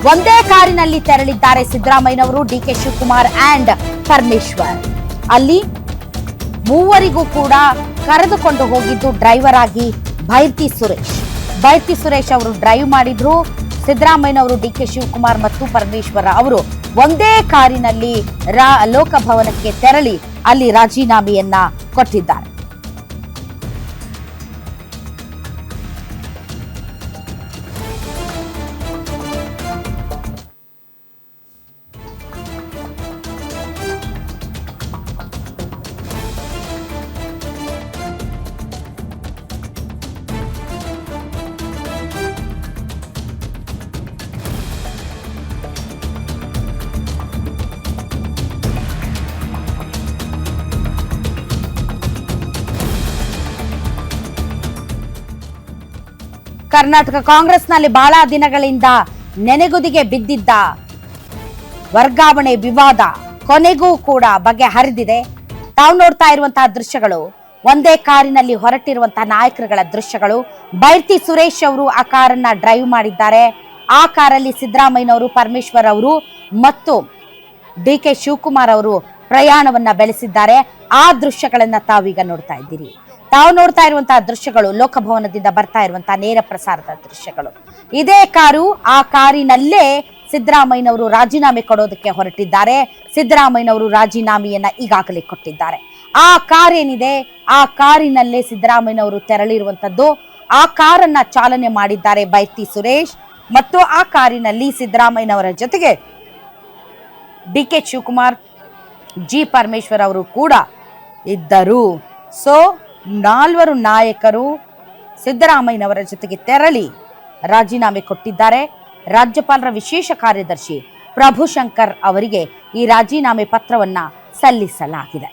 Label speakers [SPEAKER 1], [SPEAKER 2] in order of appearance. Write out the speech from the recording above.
[SPEAKER 1] ಒಂದೇ ಕಾರಿನಲ್ಲಿ ತೆರಳಿದ್ದಾರೆ ಸಿದ್ದರಾಮಯ್ಯನವರು, ಡಿಕೆ ಶಿವಕುಮಾರ್ ಅಂಡ್ ಪರಮೇಶ್ವರ್. ಅಲ್ಲಿ ಮೂವರಿಗೂ ಕೂಡ ಕರೆದುಕೊಂಡು ಹೋಗಿದ್ದು ಡ್ರೈವರ್ ಆಗಿ ಬೈರ್ತಿ ಸುರೇಶ್ ಅವರು ಡ್ರೈವ್ ಮಾಡಿದ್ರು. ಸಿದ್ದರಾಮಯ್ಯನವರು, ಡಿಕೆ ಶಿವಕುಮಾರ್ ಮತ್ತು ಪರಮೇಶ್ವರ ಅವರು ಒಂದೇ ಕಾರಿನಲ್ಲಿ ಲೋಕಭವನಕ್ಕೆ ತೆರಳಿ ಅಲ್ಲಿ ರಾಜೀನಾಮೆಯನ್ನ ಕೊಟ್ಟಿದ್ದಾರೆ. ಕರ್ನಾಟಕ ಕಾಂಗ್ರೆಸ್ನಲ್ಲಿ ಬಹಳ ದಿನಗಳಿಂದ ನೆನೆಗುದಿಗೆ ಬಿದ್ದಿದ್ದ ವರ್ಗಾವಣೆ ವಿವಾದ ಕೊನೆಗೂ ಕೂಡ ಬಗೆಹರಿದಿದೆ. ತಾವು ನೋಡ್ತಾ ಇರುವಂತಹ ದೃಶ್ಯಗಳು, ಒಂದೇ ಕಾರಿನಲ್ಲಿ ಹೊರಟಿರುವಂತಹ ನಾಯಕರುಗಳ ದೃಶ್ಯಗಳು. ಬೈರ್ತಿ ಸುರೇಶ್ ಅವರು ಆ ಕಾರನ್ನ ಡ್ರೈವ್ ಮಾಡಿದ್ದಾರೆ. ಆ ಕಾರಲ್ಲಿ ಸಿದ್ದರಾಮಯ್ಯನವರು, ಪರಮೇಶ್ವರ್ ಅವರು ಮತ್ತು ಡಿಕೆ ಶಿವಕುಮಾರ್ ಅವರು ಪ್ರಯಾಣವನ್ನ ಬೆಳೆಸಿದ್ದಾರೆ. ಆ ದೃಶ್ಯಗಳನ್ನ ತಾವೀಗ ನೋಡ್ತಾ ಇದ್ದೀರಿ. ತಾವು ನೋಡ್ತಾ ಇರುವಂತಹ ದೃಶ್ಯಗಳು ಲೋಕಭವನದಿಂದ ಬರ್ತಾ ಇರುವಂತಹ ನೇರ ಪ್ರಸಾರದ ದೃಶ್ಯಗಳು. ಇದೇ ಕಾರು, ಆ ಕಾರಿನಲ್ಲೇ ಸಿದ್ದರಾಮಯ್ಯನವರು ರಾಜೀನಾಮೆ ಕೊಡೋದಕ್ಕೆ ಹೊರಟಿದ್ದಾರೆ. ಸಿದ್ದರಾಮಯ್ಯನವರು ರಾಜೀನಾಮೆಯನ್ನ ಈಗಾಗಲೇ ಕೊಟ್ಟಿದ್ದಾರೆ. ಆ ಕಾರ್ ಏನಿದೆ, ಆ ಕಾರಿನಲ್ಲೇ ಸಿದ್ದರಾಮಯ್ಯನವರು ತೆರಳಿರುವಂತದ್ದು. ಆ ಕಾರನ್ನ ಚಾಲನೆ ಮಾಡಿದ್ದಾರೆ ಬೈರ್ತಿ ಸುರೇಶ್ ಮತ್ತು ಆ ಕಾರಿನಲ್ಲಿ ಸಿದ್ದರಾಮಯ್ಯನವರ ಜೊತೆಗೆ ಡಿಕೆ ಶಿವಕುಮಾರ್, ಜಿ ಪರಮೇಶ್ವರ್ ಅವರು ಕೂಡ ಇದ್ದರು. ಸೊ 4 ನಾಯಕರು ಸಿದ್ದರಾಮಯ್ಯನವರ ಜೊತೆಗೆ ತೆರಳಿ ರಾಜೀನಾಮೆ ಕೊಟ್ಟಿದ್ದಾರೆ. ರಾಜ್ಯಪಾಲರ ವಿಶೇಷ ಕಾರ್ಯದರ್ಶಿ ಪ್ರಭುಶಂಕರ್ ಅವರಿಗೆ ಈ ರಾಜೀನಾಮೆ ಪತ್ರವನ್ನ ಸಲ್ಲಿಸಲಾಗಿದೆ.